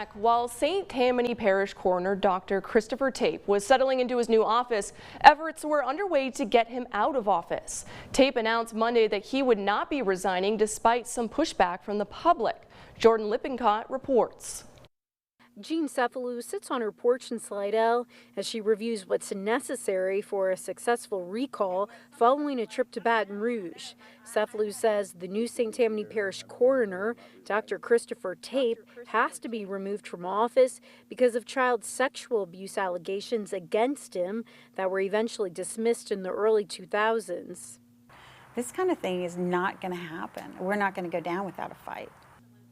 back. While St. Tammany Parish Coroner Dr. Christopher Tape was settling into his new office, efforts were underway to get him out of office. Tape announced Monday that he would not be resigning despite some pushback from the public. Jordan Lippincott reports. Jean Cephalou sits on her porch in Slidell as she reviews what's necessary for a successful recall following a trip to Baton Rouge. Cephalou says the new St. Tammany Parish coroner, Dr. Christopher Tape, has to be removed from office because of child sexual abuse allegations against him that were eventually dismissed in the early 2000s. This kind of thing is not going to happen. We're not going to go down without a fight.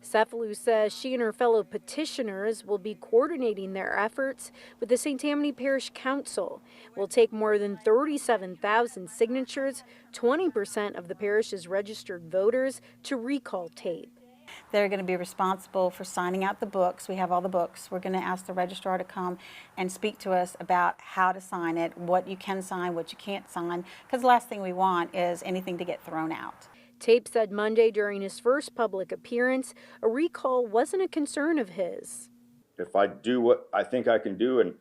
Cephalou says she and her fellow petitioners will be coordinating their efforts with the St. Tammany Parish Council. It will take more than 37,000 signatures, 20% of the parish's registered voters, to recall Tape. They're going to be responsible for signing out the books. We have all the books. We're going to ask the registrar to come and speak to us about how to sign it, what you can sign, what you can't sign, because the last thing we want is anything to get thrown out. Tape said Monday during his first public appearance, a recall wasn't a concern of his. If I do what I think I can do and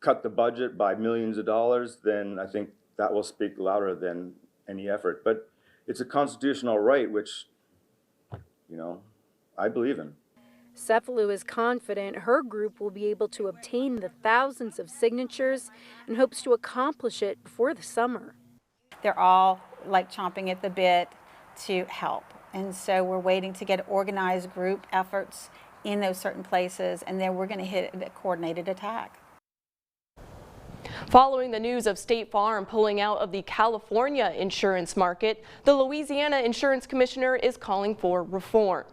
cut the budget by millions of dollars, then I think that will speak louder than any effort. But it's a constitutional right, which, I believe in. Cephalou is confident her group will be able to obtain the thousands of signatures and hopes to accomplish it before the summer. They're all like chomping at the bit to help. And so we're waiting to get organized group efforts in those certain places, and then we're going to hit a coordinated attack. Following the news of State Farm pulling out of the California insurance market, the Louisiana Insurance Commissioner is calling for reform.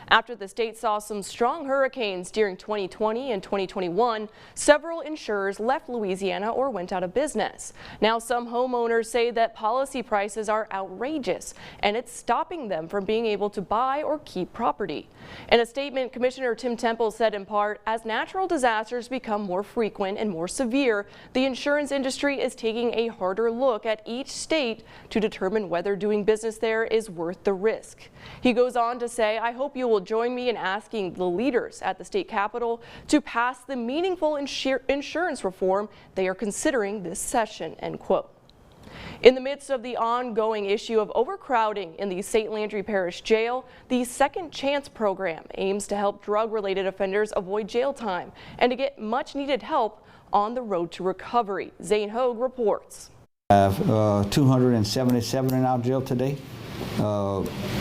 After the state saw some strong hurricanes during 2020 and 2021, several insurers left Louisiana or went out of business. Now some homeowners say that policy prices are outrageous and it's stopping them from being able to buy or keep property. In a statement, Commissioner Tim Temple said in part, as natural disasters become more frequent and more severe, the insurance industry is taking a harder look at each state to determine whether doing business there is worth the risk. He goes on to say, I hope you will join me in asking the leaders at the state capitol to pass the meaningful insurance reform they are considering this session, end quote. In the midst of the ongoing issue of overcrowding in the St. Landry Parish Jail, the Second Chance program aims to help drug-related offenders avoid jail time and to get much-needed help on the road to recovery. Zane Hogue reports. We have 277 in our jail today.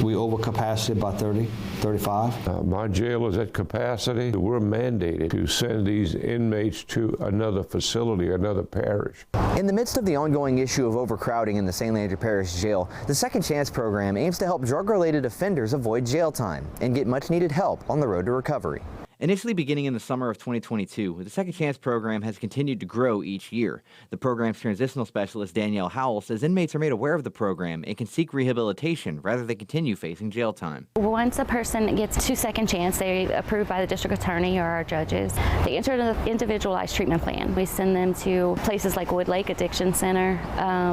We over capacity by 35. My jail is at capacity. We're mandated to send these inmates to another facility, another parish. In the midst of the ongoing issue of overcrowding in the St. Landry Parish Jail, the Second Chance program aims to help drug-related offenders avoid jail time and get much-needed help on the road to recovery. Initially beginning in the summer of 2022, the Second Chance program has continued to grow each year. The program's transitional specialist, Danielle Howell, says inmates are made aware of the program and can seek rehabilitation rather than continue facing jail time. Once a person gets to Second Chance, they're approved by the district attorney or our judges. They enter an individualized treatment plan. We send them to places like Wood Lake Addiction Center,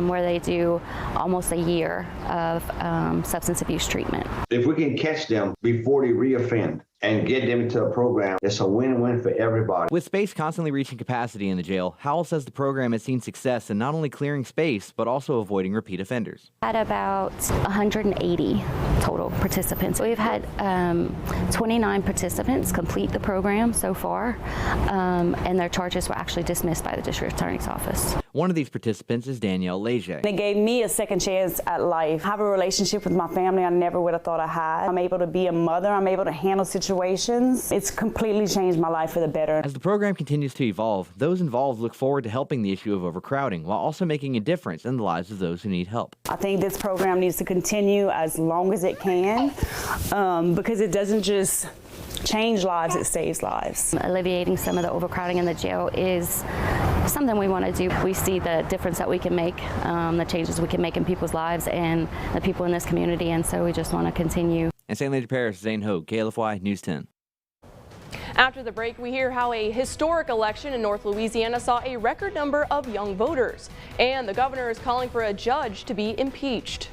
where they do almost a year of substance abuse treatment. If we can catch them before they reoffend and get them into a program, it's a win-win for everybody. With space constantly reaching capacity in the jail, Howell says the program has seen success in not only clearing space, but also avoiding repeat offenders. Had about 180 total participants. We've had 29 participants complete the program so far, and their charges were actually dismissed by the district attorney's office. One of these participants is Danielle Leger. They gave me a second chance at life. I have a relationship with my family I never would have thought I had. I'm able to be a mother. I'm able to handle situations. It's completely changed my life for the better. As the program continues to evolve, those involved look forward to helping the issue of overcrowding while also making a difference in the lives of those who need help. I think this program needs to continue as long as it can because it doesn't just change lives, it saves lives. Alleviating some of the overcrowding in the jail is something we want to do. We see the difference that we can make, the changes we can make in people's lives and the people in this community, and so we just want to continue. In St. Landry Parish, Zane Hogue, KLFY News 10. After the break, we hear how a historic election in North Louisiana saw a record number of young voters, and the governor is calling for a judge to be impeached.